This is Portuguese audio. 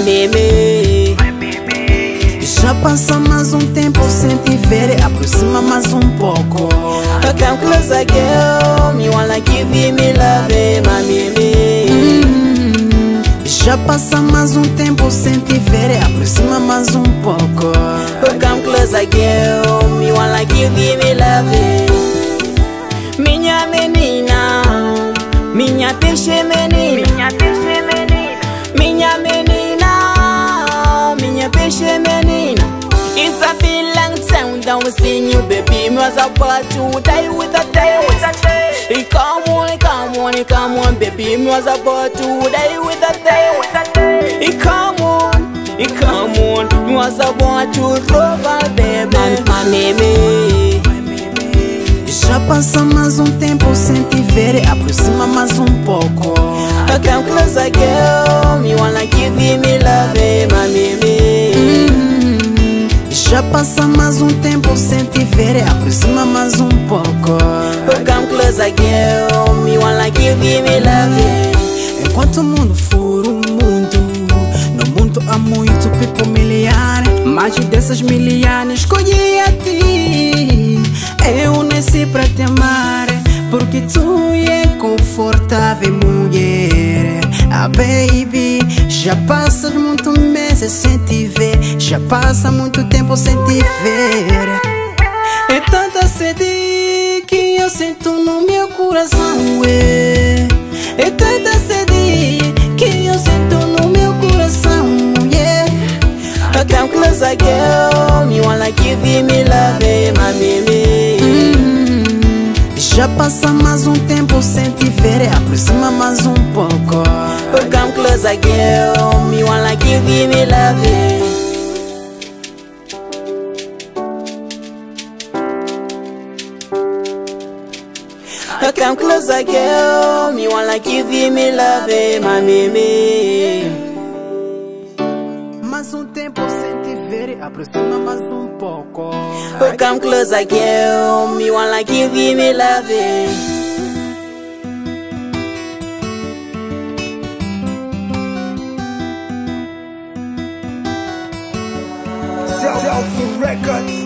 baby. Já passa mais um tempo sem te ver, aproxima mais um pouco. Come closer, girl, me wanna give you me love, my baby. Já passa mais um tempo sem te ver, aproxima mais um pouco. Come closer, girl, me wanna give you me love. Minha menina, minha peixe menina, minha menina, minha peixe menina. It's a been long time down seeing you, baby. Me was about to die with a taste. Come on, come on, come on, baby. Me was about to die with a taste. Come on, come on. Me was about to rob, baby. Baby. Já passa mais um tempo sem te ver, aproxima mais um pouco. Come closer, girl, me wanna give you me love, my baby. Já passa mais um tempo sem te ver, aproxima mais um pouco. Come closer, girl, me wanna give you me love. Enquanto o mundo for um mundo, no mundo há muito people miliar. Mais dessas milhares escolhi a ti. Eu nasci pra te amar, porque tu é confortável, mulher. Ah, baby, já passa muito meses sem te ver, já passa muito tempo sem te ver. É tanta sede que eu sinto no meu coração, é tanta sede que eu sinto no meu coração, yeah. Come closer, girl, me wanna give you me love, my baby. Já passa mais um tempo sem te ver, aproxima mais um pouco. Come closer, girl, me wanna give you me love. Come closer, girl, me wanna give you me love, my baby. Mais um tempo sem te ver, aproxima mais um pouco. Come closer, girl, me wanna give you me love. Celso Records.